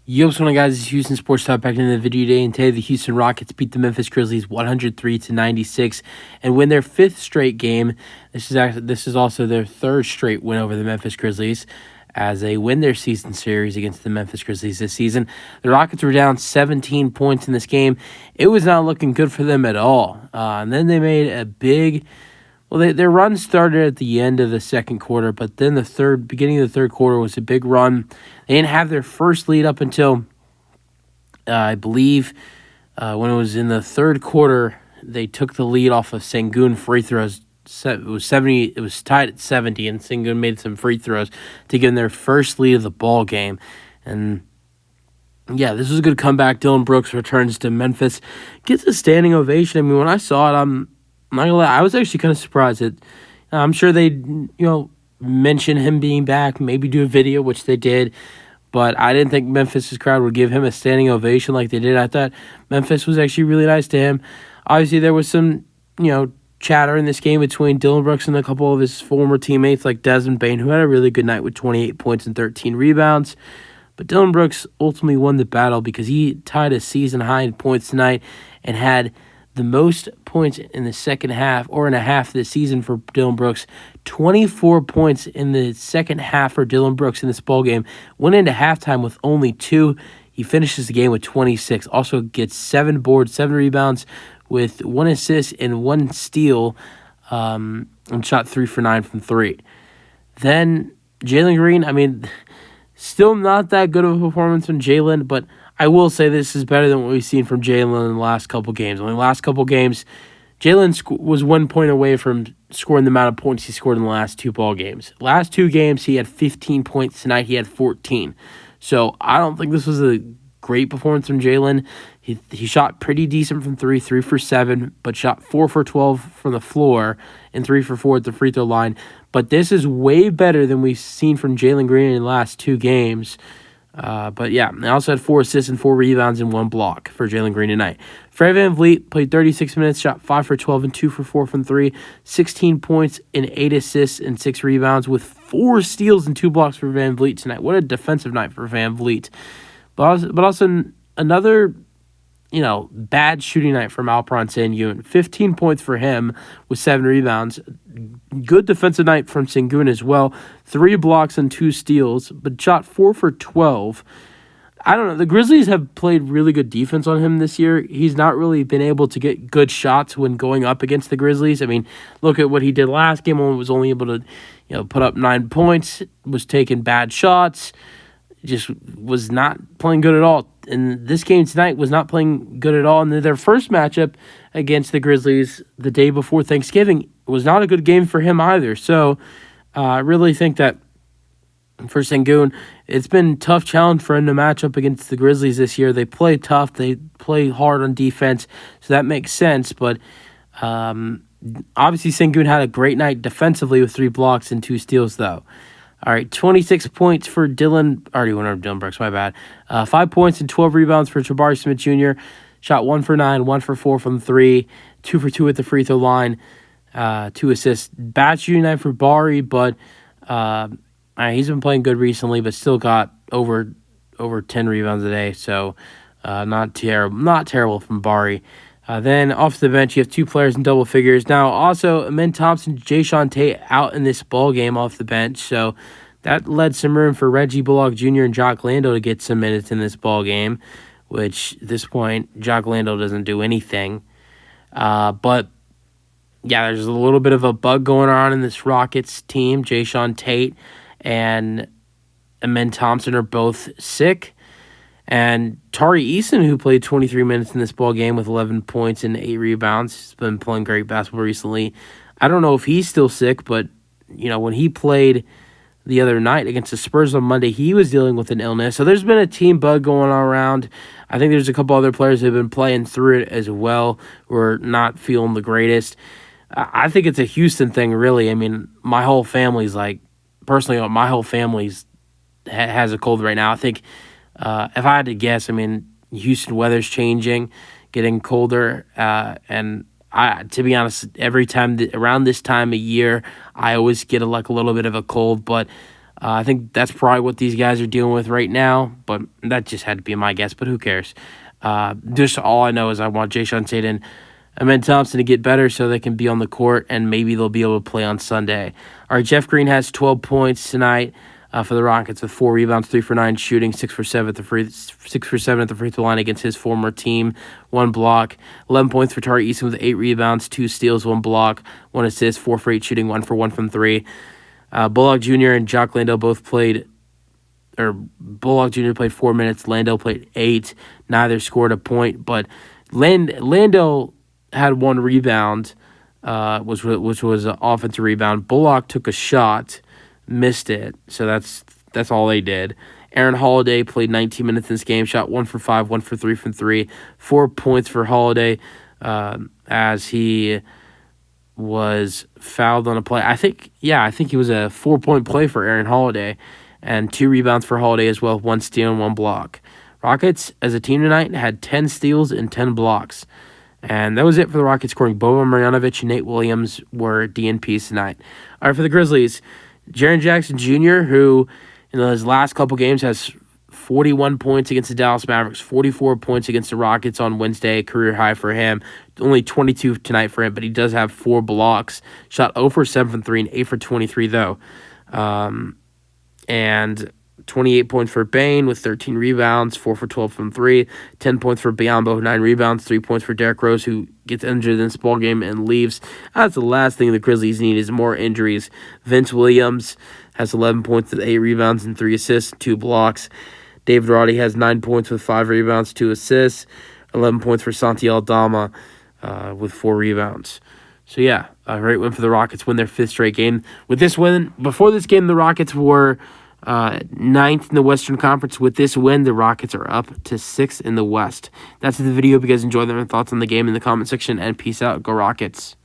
Yo, what's going on, guys? It's Houston Sports Talk back into the video today, and today the Houston Rockets beat the Memphis Grizzlies 103-96 and win their fifth straight game. This is also their third straight win over the Memphis Grizzlies as they win their season series against the Memphis Grizzlies this season. The Rockets were down 17 points in this game. It was not looking good for them at all. And then they made a big... Well, their run started at the end of the second quarter, but then beginning of the third quarter was a big run. They didn't have their first lead up until, I believe, when it was in the third quarter, they took the lead off of Sengun free throws. It was tied at 70, and Sengun made some free throws to give them their first lead of the ball game. And yeah, this was a good comeback. Dillon Brooks returns to Memphis, gets a standing ovation. I mean, when I saw it, I'm not gonna lie, I was actually kind of surprised that I'm sure they'd, mention him being back, maybe do a video, which they did, but I didn't think Memphis's crowd would give him a standing ovation like they did. I thought Memphis was actually really nice to him. Obviously, there was some, chatter in this game between Dillon Brooks and a couple of his former teammates like Desmond Bane, who had a really good night with 28 points and 13 rebounds. But Dillon Brooks ultimately won the battle because he tied a season high in points tonight and had the most points in the second half, or in a half this season for Dillon Brooks. 24 points in the second half for Dillon Brooks in this ballgame. Went into halftime with only 2. He finishes the game with 26. Also gets 7 boards, 7 rebounds with 1 assist and 1 steal, and shot 3 for 9 from 3. Then Jalen Green, still not that good of a performance from Jalen, but I will say this is better than what we've seen from Jalen in the last couple games. In the last couple games, Jalen was 1 point away from scoring the amount of points he scored in the last 2 ball games. Last 2 games, he had 15 points. Tonight, he had 14. So I don't think this was a great performance from Jalen. He shot pretty decent from 3 for 7, but shot 4 for 12 from the floor and 3 for 4 at the free throw line. But this is way better than we've seen from Jalen Green in the last 2 games. But yeah, I also had 4 assists and 4 rebounds and 1 block for Jalen Green tonight. Fred VanVleet played 36 minutes, shot 5 for 12 and 2 for 4 from 3, 16 points and 8 assists and 6 rebounds with 4 steals and 2 blocks for VanVleet tonight. What a defensive night for VanVleet. But also another, bad shooting night from Alperen Sengun. 15 points for him with 7 rebounds. Good defensive night from Sengun as well. 3 blocks and 2 steals, but shot 4 for 12. I don't know. The Grizzlies have played really good defense on him this year. He's not really been able to get good shots when going up against the Grizzlies. Look at what he did last game when he was only able to, put up 9 points, was taking bad shots, just was not playing good at all. And this game tonight was not playing good at all. And their first matchup against the Grizzlies the day before Thanksgiving was not a good game for him either. So I really think that for Sengun, it's been a tough challenge for him to match up against the Grizzlies this year. They play tough. They play hard on defense, so that makes sense. But obviously Sengun had a great night defensively with 3 blocks and 2 steals, though. All right, 26 points for Dillon. Already went over Dillon Brooks, my bad. 5 points and 12 rebounds for Jabari Smith Jr. Shot 1 for 9, 1 for 4 from 3, 2 for 2 at the free throw line, 2 assists. Bad shooting night for Bari, but he's been playing good recently, but still got over 10 rebounds a day, so not terrible from Bari. Then off the bench, you have 2 players in double figures. Now, also, Amen Thompson, Jayshawn Tate out in this ball game off the bench, so that led some room for Reggie Bullock Jr. and Jock Lando to get some minutes in this ball game, which at this point, Jock Lando doesn't do anything. But yeah, there's a little bit of a bug going on in this Rockets team. Jayshawn Tate and Amen Thompson are both sick. And Tari Eason, who played 23 minutes in this ball game with 11 points and 8 rebounds, has been playing great basketball recently. I don't know if he's still sick, but when he played the other night against the Spurs on Monday, he was dealing with an illness. So there's been a team bug going on around. I think there's a couple other players that have been playing through it as well, who are not feeling the greatest. I think it's a Houston thing, really. My whole family's personally, my whole family's has a cold right now. I think if I had to guess, Houston weather's changing, getting colder, and to be honest, every time around this time of year, I always get a little bit of a cold. But I think that's probably what these guys are dealing with right now, but that just had to be my guess, but who cares? Just all I know is I want Jayshon Tate and Amen Thompson to get better so they can be on the court, and maybe they'll be able to play on Sunday. All right, Jeff Green has 12 points tonight for the Rockets with 4 rebounds, 3 for 9 shooting, 6 for 7 at the free throw line against his former team, 1 block. 11 points for Tari Eason with 8 rebounds, 2 steals, 1 block, 1 assist, 4 for 8 shooting, 1 for 1 from 3. Bullock Jr. and Jock Landale both played, or Bullock Jr. played 4 minutes, Landale played 8. Neither scored a point, but Landale had 1 rebound, which was an offensive rebound. Bullock took a shot, missed it, so that's all they did. Aaron Holiday played 19 minutes in this game, shot 1 for 5, 1 for 3 from 3. 4 points for Holiday as he was fouled on a play. I think he was a 4-point play for Aaron Holiday, and 2 rebounds for Holiday as well, 1 steal and 1 block. Rockets, as a team tonight, had 10 steals and 10 blocks. And that was it for the Rockets scoring. Boban Marjanovic and Nate Williams were DNPs tonight. All right, for the Grizzlies, Jaren Jackson Jr., who in his last couple games has 41 points against the Dallas Mavericks, 44 points against the Rockets on Wednesday, career high for him. Only 22 tonight for him, but he does have 4 blocks. Shot 0 for 7 from 3 and 8 for 23, though. And 28 points for Bane with 13 rebounds, 4 for 12 from 3. 10 points for Biyombo, 9 rebounds, 3 points for Derrick Rose, who gets injured in this ballgame and leaves. That's the last thing the Grizzlies need is more injuries. Vince Williams has 11 points with 8 rebounds and 3 assists, 2 blocks. David Roddy has 9 points with 5 rebounds, 2 assists. 11 points for Santi Aldama with 4 rebounds. So, yeah, a great win for the Rockets, win their 5th straight game. With this win, before this game, the Rockets were 9th in the Western Conference. With this win, the Rockets are up to 6th in the West. That's the video. If you guys enjoyed them, thoughts on the game in the comment section, and peace out. Go Rockets.